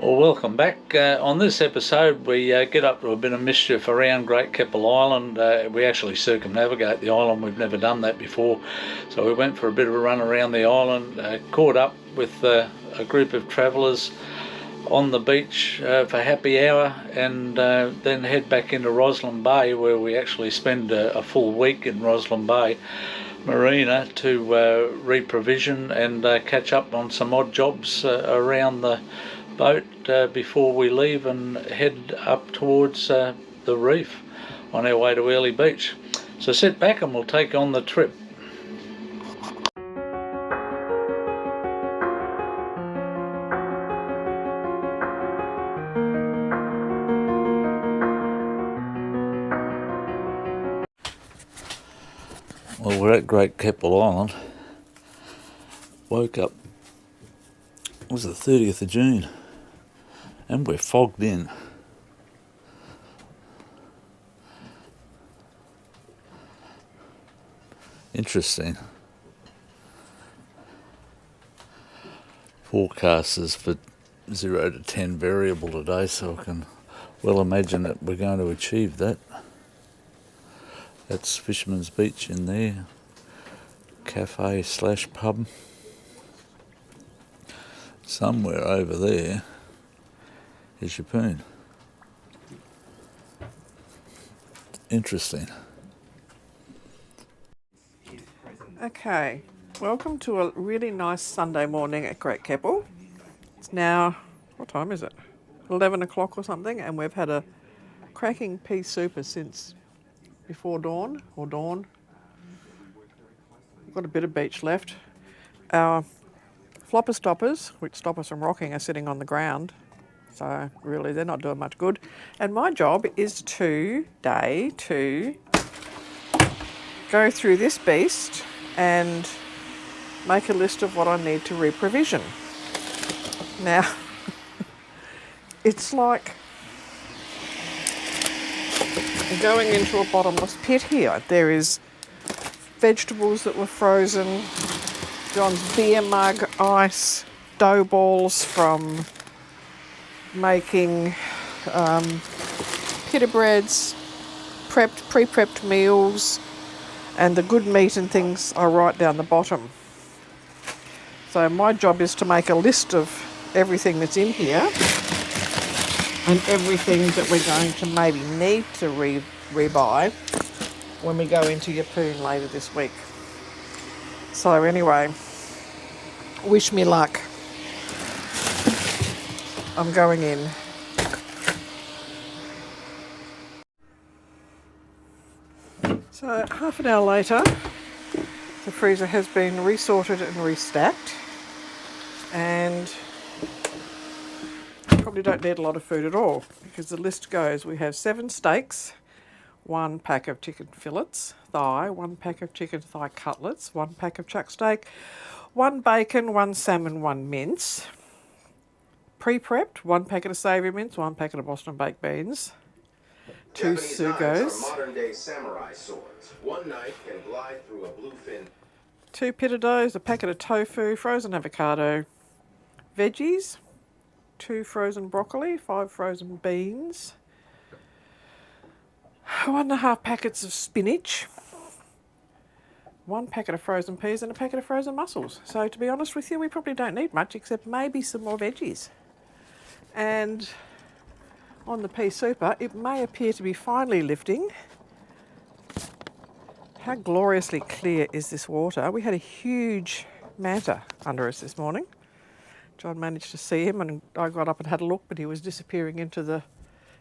Well, welcome back. On this episode, we get up to a bit of mischief around Great Kepple Island. We actually circumnavigate the island. We've never done that before. So we went for a bit of a run around the island, caught up with a group of travellers on the beach for happy hour, and then head back into Rosslyn Bay, where we actually spend a full week in Rosslyn Bay Marina to reprovision and catch up on some odd jobs around the boat before we leave and head up towards the reef on our way to Early Beach. So sit back and we'll take on the trip. Well, we're at Great Kepple Island. Woke up, it was the 30th of June, and we're fogged in. Interesting. Forecast is for 0 to 10 variable today, so I can well imagine that we're going to achieve that. That's Fisherman's Beach in there, cafe / pub. Somewhere over there is Yepoon. Interesting. Okay, welcome to a really nice Sunday morning at Great Kepple. It's now, what time is it? 11 o'clock or something, and we've had a cracking pea super since before dawn, or dawn. We've got a bit of beach left. Our flopper stoppers, which stop us from rocking, are sitting on the ground, so really they're not doing much good. And my job is today to go through this beast and make a list of what I need to reprovision. Now, it's like going into a bottomless pit here. There is vegetables that were frozen, John's beer mug ice, dough balls from making pita breads, pre-prepped meals, and the good meat and things are right down the bottom. So my job is to make a list of everything that's in here and everything that we're going to maybe need to rebuy when we go into Yepoon later this week. So anyway, wish me luck. I'm going in. So half an hour later, the freezer has been resorted and restacked, and probably don't need a lot of food at all, because the list goes, we have 7 steaks, 1 pack of chicken fillets, thigh, 1 pack of chicken thigh cutlets, 1 pack of chuck steak, 1 bacon, 1 salmon, 1 mince, pre-prepped, 1 packet of savoury mince, 1 packet of Boston baked beans, 2 sugos, modern-day samurai swords. 1 knife can glide through a bluefin. 2 pita doughs, a packet of tofu, frozen avocado, veggies, 2 frozen broccoli, 5 frozen beans, 1.5 packets of spinach, 1 packet of frozen peas, and a packet of frozen mussels. So to be honest with you, we probably don't need much except maybe some more veggies. And on the pea super, it may appear to be finally lifting. How gloriously clear is this water? We had a huge manta under us this morning. John managed to see him, and I got up and had a look, but he was disappearing into the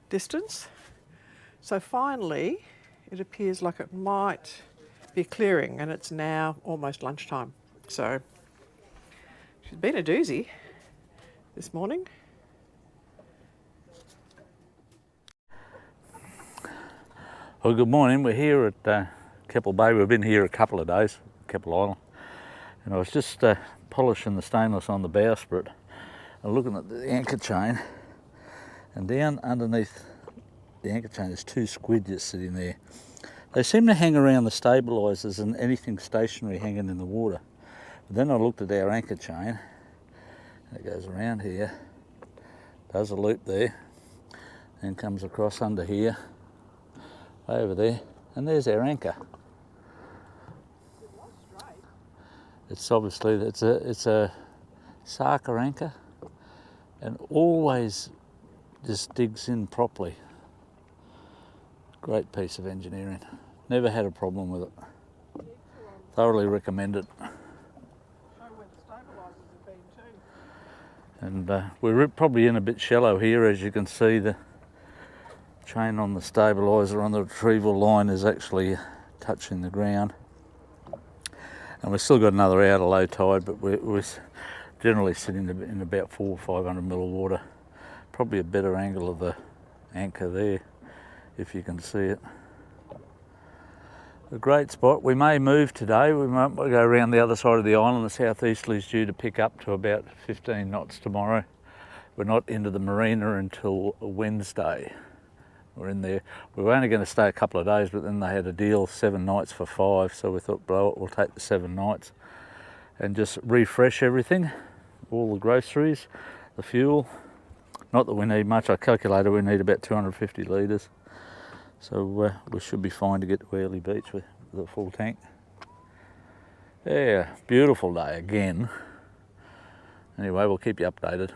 distance. So finally, it appears like it might be clearing, and it's now almost lunchtime. So she's been a doozy this morning. Well, good morning. We're here at Kepple Bay. We've been here a couple of days, Kepple Island, and I was just polishing the stainless on the bowsprit and looking at the anchor chain, and down underneath the anchor chain there's 2 squid just sitting there. They seem to hang around the stabilisers and anything stationary hanging in the water. But then I looked at our anchor chain, and it goes around here does a loop there and comes across under here, over there, and there's our anchor. It's obviously, it's a Sarker anchor, and always just digs in properly. Great piece of engineering. Never had a problem with it. Thoroughly recommend it. And we're probably in a bit shallow here, as you can see. The chain on the stabiliser on the retrieval line is actually touching the ground. And we've still got another hour to low tide, but we're generally sitting in about 400 or 500 mil of water. Probably a better angle of the anchor there, if you can see it. A great spot. We may move today. We might go around the other side of the island. The southeasterly is due to pick up to about 15 knots tomorrow. We're not into the marina until Wednesday. We're in there. We were only going to stay a couple of days, but then they had a deal 7 nights for 5, so we thought, blow it, we'll take the 7 nights and just refresh everything, all the groceries, the fuel. Not that we need much. I calculated we need about 250 litres. So we should be fine to get to Airlie Beach with a full tank. Yeah, beautiful day again. Anyway, we'll keep you updated.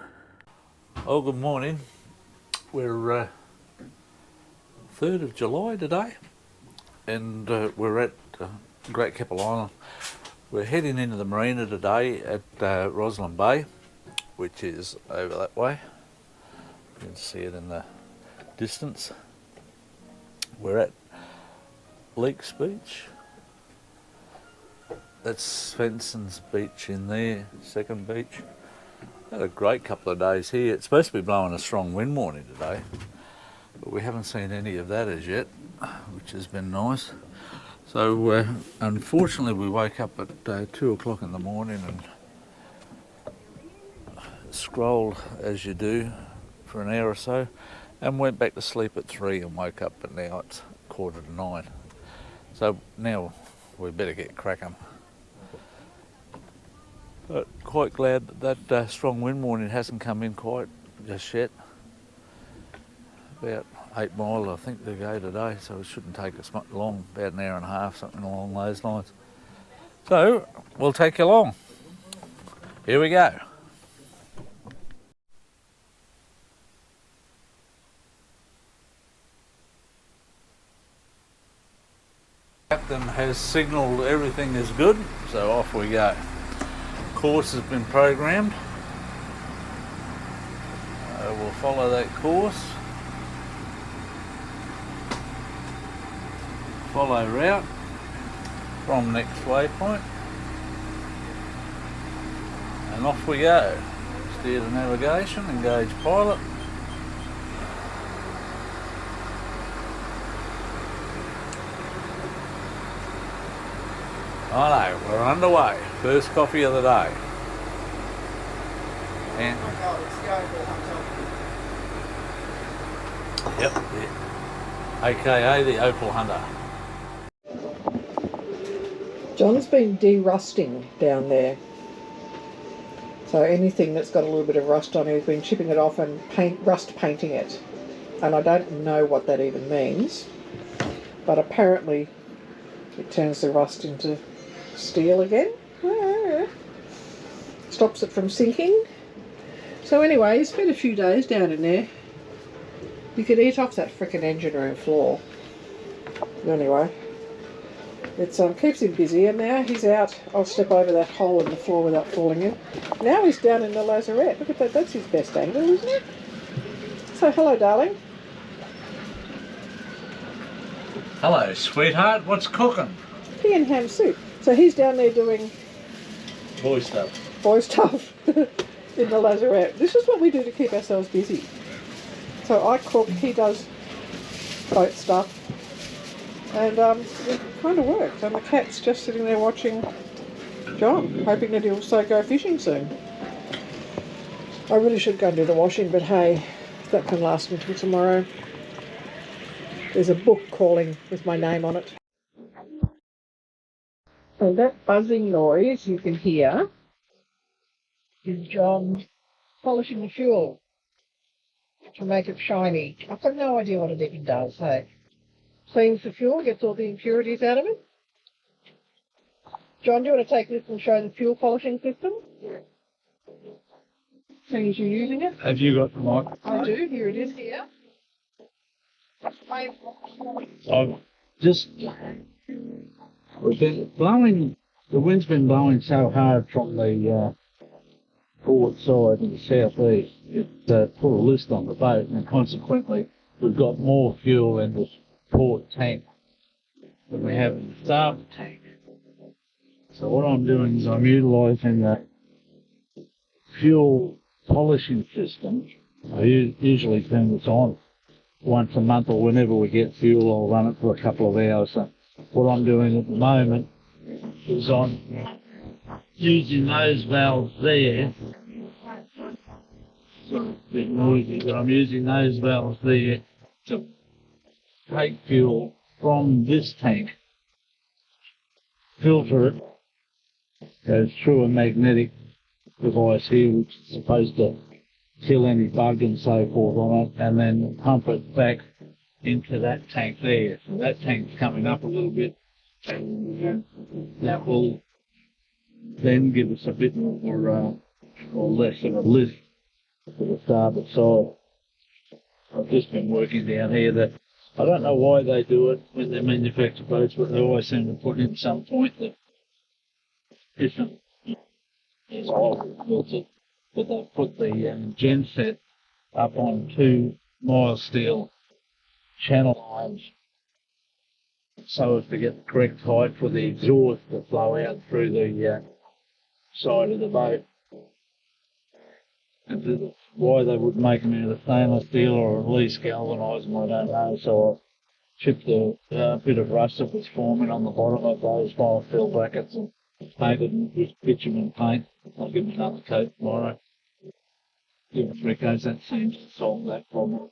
Oh, good morning. We're 3rd of July today, and we're at Great Kepple Island. We're heading into the marina today at Rosslyn Bay, which is over that way. You can see it in the distance. We're at Leaks Beach. That's Svenson's Beach in there, second beach. Had a great couple of days here. It's supposed to be blowing a strong wind warning today, but we haven't seen any of that as yet, which has been nice. So unfortunately we woke up at 2 o'clock in the morning and scrolled as you do for an hour or so, and went back to sleep at 3 and woke up, but now it's 8:45. So now we better get cracking. But quite glad that strong wind warning hasn't come in quite just yet. About 8 mile I think to go today, so it shouldn't take us much long, about an hour and a half, something along those lines. So we'll take you along. Here we go. Captain has signalled everything is good, so off we go. Course has been programmed. We'll follow that course. Follow route from next waypoint. And off we go. Steer to navigation, engage pilot. Righto, we're underway. First coffee of the day. And yep, AKA the Opal Hunter. John's been de-rusting down there. So anything that's got a little bit of rust on it, he's been chipping it off and rust painting it. And I don't know what that even means, but apparently it turns the rust into steel again. Stops it from sinking. So anyway, he spent a few days down in there. You could eat off that frickin' engine room floor. Anyway, it keeps him busy, and now he's out. I'll step over that hole in the floor without falling in. Now he's down in the lazarette. Look at that, that's his best angle, isn't it? So hello, darling. Hello, sweetheart. What's cooking? Pea and ham soup. So he's down there doing Boy stuff. Boy stuff in the lazarette. This is what we do to keep ourselves busy. So I cook, he does boat stuff, and it kind of works. And the cat's just sitting there watching John, hoping that he'll also go fishing soon. I really should go and do the washing, but hey, that can last until tomorrow. There's a book calling with my name on it. So that buzzing noise you can hear is John polishing the fuel. to make it shiny. I've got no idea what it even does, hey. Cleans the fuel, gets all the impurities out of it. John, do you want to take this and show the fuel polishing system? Seeing as you're using it. Have you got the mic? I do, here it is here. I've just... We've been blowing... The wind's been blowing so hard from the forward side in the southeast. It put a list on the boat, and consequently we've got more fuel in the port tank than we have in the starboard tank. So what I'm doing is I'm utilising the fuel polishing system. I usually turn this on once a month, or whenever we get fuel I'll run it for a couple of hours. So what I'm doing at the moment is I'm using those valves there. It's a bit noisy, but I'm using those valves there to take fuel from this tank, filter it, goes through a magnetic device here which is supposed to kill any bug and so forth on it, and then pump it back into that tank there. So that tank's coming up a little bit, and that will then give us a bit more or less of a lift to the starboard side. I've just been working down here that I don't know why they do it when they manufacture boats, but they always seem to put in some point that isn't as built it. But they put the gen set up on 2 mild steel channel lines so as to get the correct height for the exhaust to flow out through the side of the boat. And why they would make them out of stainless steel or at least galvanise them, I don't know. So I chipped a bit of rust that was forming on the bottom of those fire fill brackets and painted them with bitumen paint. I'll give them another coat tomorrow. Give them 3 coats, that seems to solve that problem.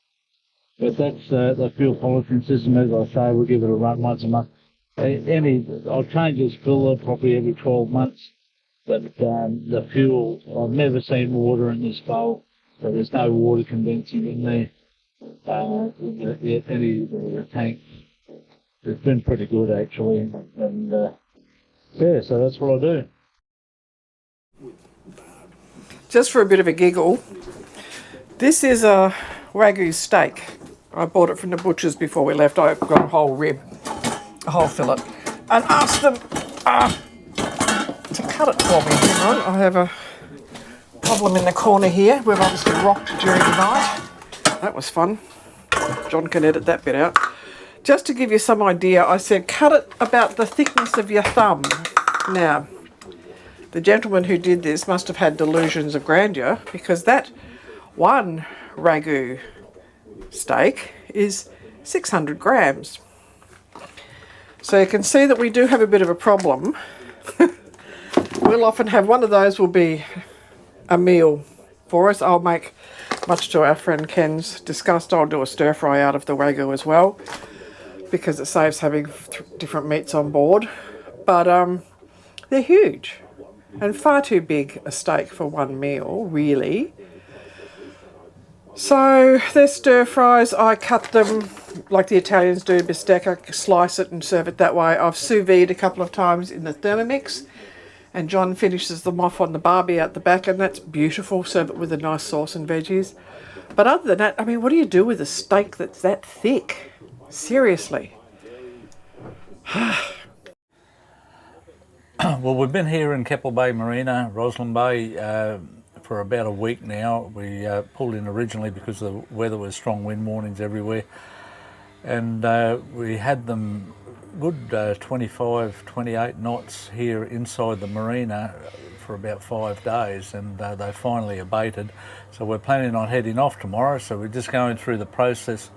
But that's the fuel polishing system. As I say, we'll give it a run once a month. I'll change this filler probably every 12 months. But the fuel, I've never seen water in this bowl, so there's no water condensing in there. The tank. It's been pretty good actually, and yeah, so that's what I do. Just for a bit of a giggle, this is a Wagyu steak. I bought it from the butcher's before we left. I got a whole rib, a whole fillet, and asked them to cut it for me. Hang on, I have a problem in the corner here. We've obviously rocked during the night. That was fun. John can edit that bit out. Just to give you some idea, I said cut it about the thickness of your thumb. Now, the gentleman who did this must have had delusions of grandeur, because that one Wagyu steak is 600 grams. So you can see that we do have a bit of a problem. We'll often have one of those will be a meal for us. I'll make, much to our friend Ken's disgust, I'll do a stir fry out of the Wagyu as well, because it saves having different meats on board. But they're huge and far too big a steak for one meal, really. So they're stir fries. I cut them like the Italians do, bistecca, slice it and serve it that way. I've sous vide a couple of times in the Thermomix, and John finishes them off on the barbie out the back, and that's beautiful. Serve it with a nice sauce and veggies. But other than that, I mean, what do you do with a steak that's that thick? Seriously. Well, we've been here in Kepple Bay Marina, Rosslyn Bay, for about a week now. We pulled in originally because the weather was strong wind warnings everywhere, and we had them good 25, 28 knots here inside the marina for about 5 days, and they finally abated. So we're planning on heading off tomorrow, so we're just going through the process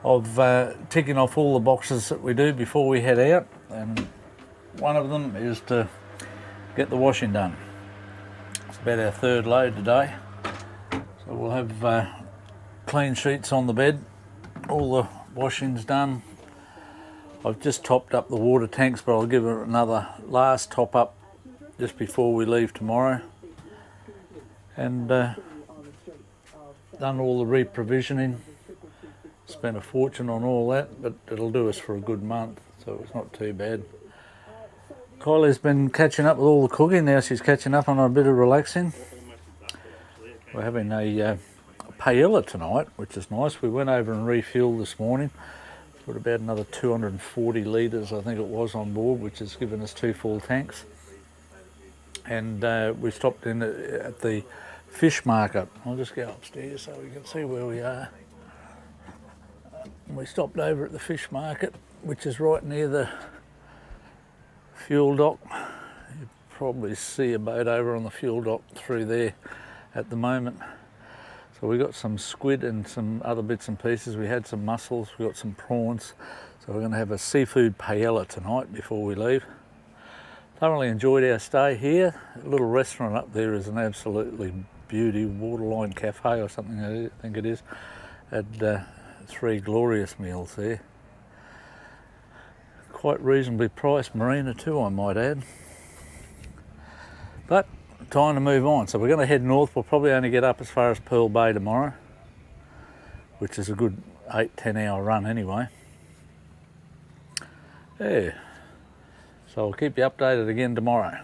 of ticking off all the boxes that we do before we head out, and one of them is to get the washing done. It's about our 3rd load today, so we'll have clean sheets on the bed, all the washing's done. I've just topped up the water tanks, but I'll give it another last top up just before we leave tomorrow, and done all the reprovisioning, spent a fortune on all that, but it'll do us for a good month, so it's not too bad. Kylie's been catching up with all the cooking, now she's catching up on a bit of relaxing. We're having a paella tonight, which is nice. We went over and refueled this morning. Put about another 240 litres, I think it was, on board, which has given us 2 full tanks. And we stopped in at the fish market. I'll just go upstairs so we can see where we are. We stopped over at the fish market, which is right near the fuel dock. You probably see a boat over on the fuel dock through there at the moment. So we got some squid and some other bits and pieces. We had some mussels, we got some prawns. So we're going to have a seafood paella tonight before we leave. Thoroughly enjoyed our stay here. A little restaurant up there is an absolutely beauty, Waterline Cafe or something, I think it is. Had 3 glorious meals there. Quite reasonably priced marina too, I might add. But time to move on. So we're going to head north. We'll probably only get up as far as Pearl Bay tomorrow, which is a good 8-10 hour run anyway. Yeah. So I'll keep you updated again tomorrow.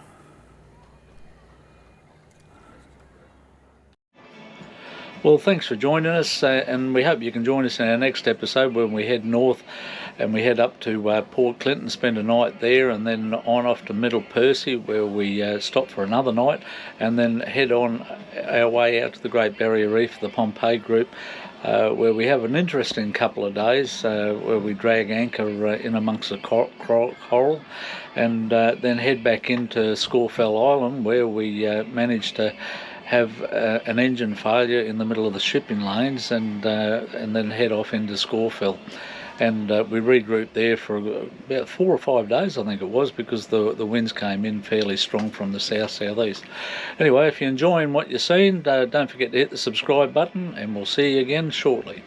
Well, thanks for joining us, and we hope you can join us in our next episode when we head north and we head up to Port Clinton, spend a night there, and then on off to Middle Percy, where we stop for another night, and then head on our way out to the Great Barrier Reef, the Pompeii group, where we have an interesting couple of days where we drag anchor in amongst the coral, and then head back into Scawfell Island, where we managed to have an engine failure in the middle of the shipping lanes, and then head off into Scawfell. And we regrouped there for about 4 or 5 days, I think it was, because the winds came in fairly strong from the south-southeast. Anyway, if you're enjoying what you're seeing, don't forget to hit the subscribe button, and we'll see you again shortly.